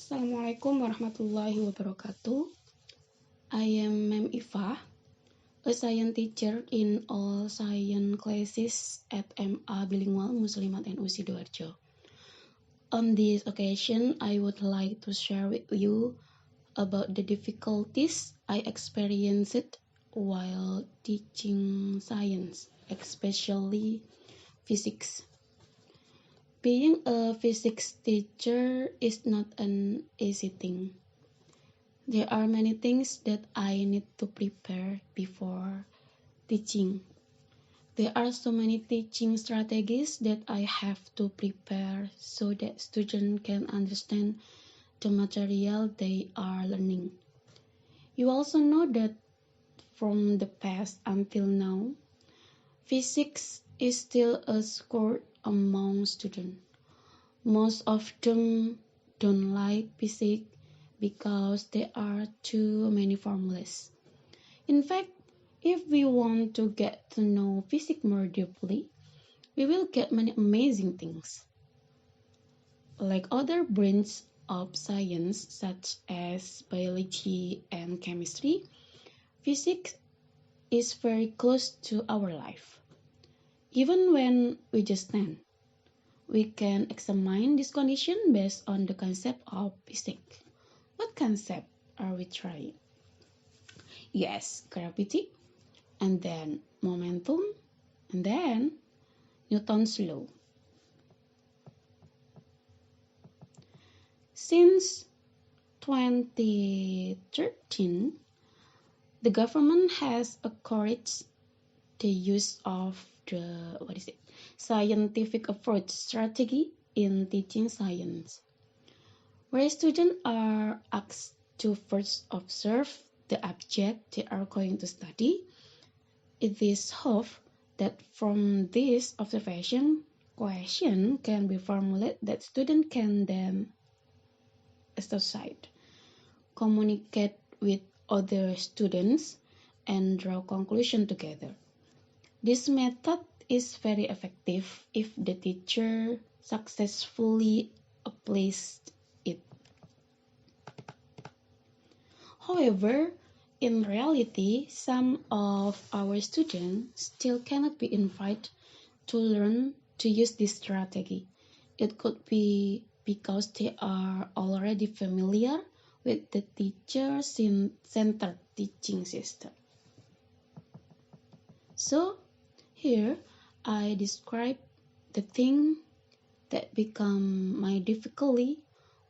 Assalamualaikum warahmatullahi wabarakatuh. I am Mem Iva, a science teacher in all science classes at MA Bilingual Muslimat NU Sidoarjo. On this occasion, I would like to share with you about the difficulties I experienced while teaching science, especially physics. Being a physics teacher is not an easy thing. There are many things that I need to prepare before teaching. There are so many teaching strategies that I have to prepare so that students can understand the material they are learning. You also know that from the past until now, physics is still a scourge among students. Most of them don't like physics because there are too many formulas. In fact, if we want to get to know physics more deeply, we will get many amazing things. Like other branches of science such as biology and chemistry, physics is very close to our life. Even when we just stand, we can examine this condition based on the concept of physics. What concept are we trying? Yes, gravity, and then momentum, and then Newton's law. Since 2013, the government has encouraged the use of the scientific approach strategy in teaching science, where students are asked to first observe the object they are going to study. It is hoped that from this observation, question can be formulated that students can then associate, communicate with other students, and draw conclusions together. This method is very effective if the teacher successfully applies it. However, in reality, some of our students still cannot be invited to learn to use this strategy. It could be because they are already familiar with the teacher-centered teaching system. So, here I describe the thing that become my difficulty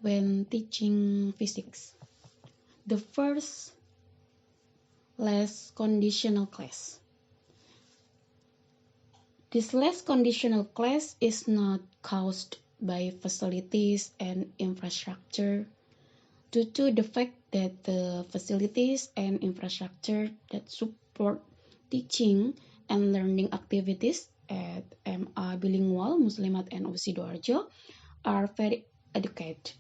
when teaching physics. The first, less conditional class. This less conditional class is not caused by facilities and infrastructure due to the fact that the facilities and infrastructure that support teaching and learning activities at MA Bilingual Muslimat NU Sidoarjo are very adequate.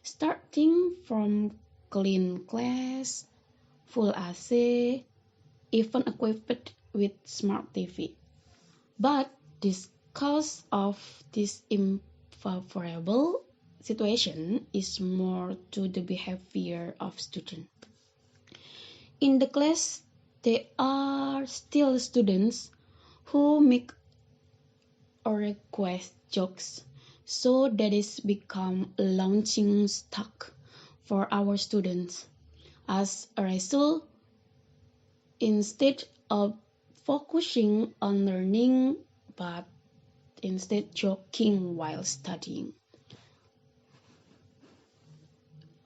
Starting from clean class, full AC, even equipped with smart TV. But this cause of this unfavorable situation is more to the behavior of students. In the class, there are still students who make or request jokes, so that is become a launching stock for our students. As a result, instead of focusing on learning, but instead joking while studying.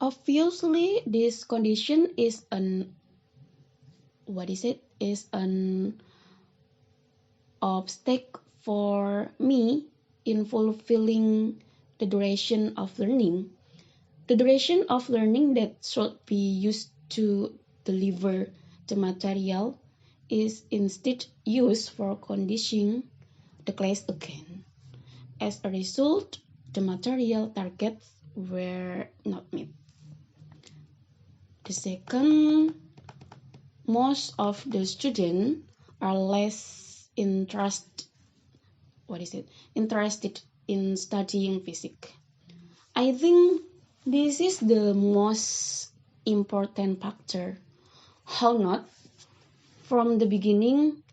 Obviously, this condition is an obstacle for me in fulfilling the duration of learning. The duration of learning that should be used to deliver the material is instead used for conditioning the class again. As a result, the material targets were not met. The second, most of the students are less interested in studying physics. I think This is the most important factor. How not? From the beginning,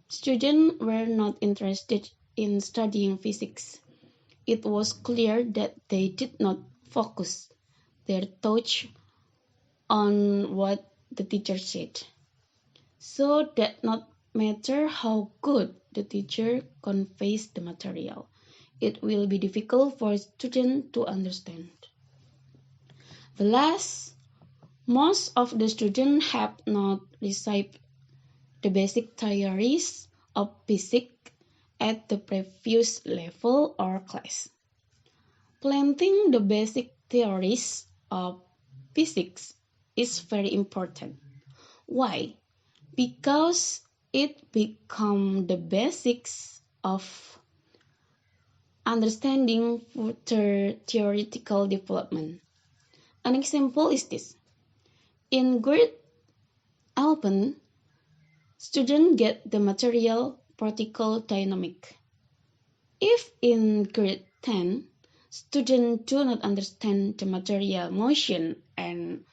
students were not interested in studying physics. It was clear that they did not focus their thoughts on what the teacher said. So that not matter how good the teacher conveys the material, it will be difficult for students to understand. The last, most of the students have not received the basic theories of physics at the previous level or class. Planting the basic theories of physics is very important. Why? Because it becomes the basics of understanding future theoretical development. An example is this. In grade 11, students get the material particle dynamic. If in grade 10, students do not understand the material motion and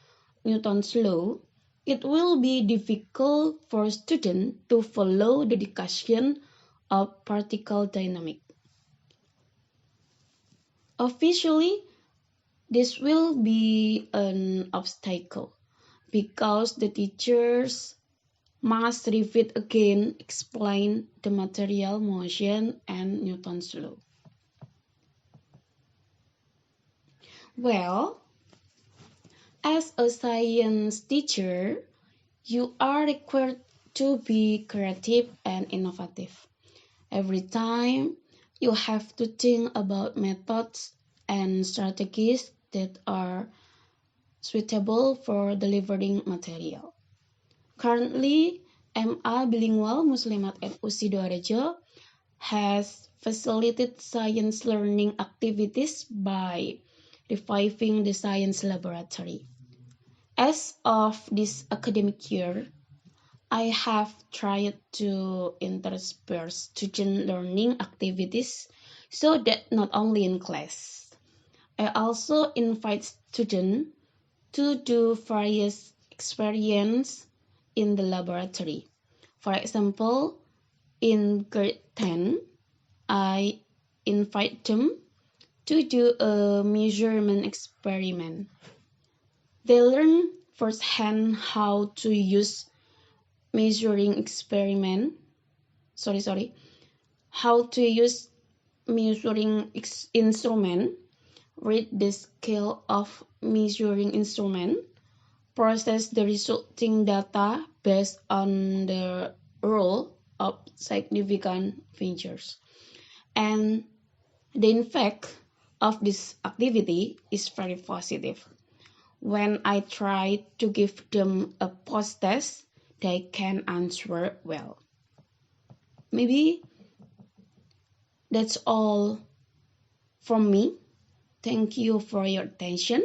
Newton's law, it will be difficult for students to follow the discussion of particle dynamics. Officially, this will be an obstacle because the teachers must repeat again, explain the material motion and Newton's law. Well, as a science teacher, you are required to be creative and innovative. Every time you have to think about methods and strategies that are suitable for delivering material. Currently, MA Bilingual Muslimat FU Sidoarjo has facilitated science learning activities by reviving the science laboratory. As of this academic year, I have tried to intersperse student learning activities so that not only in class, I also invite students to do various experiments in the laboratory. For example, in grade 10, I invite them to do a measurement experiment. They learn firsthand how to use measuring experiment. How to use measuring instrument, read the scale of measuring instrument, process the resulting data based on the rule of significant features. And the impact of this activity is very positive. When I try to give them a post-test, they can answer well. Maybe that's all from me. Thank you for your attention.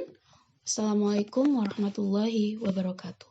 Assalamualaikum warahmatullahi wabarakatuh.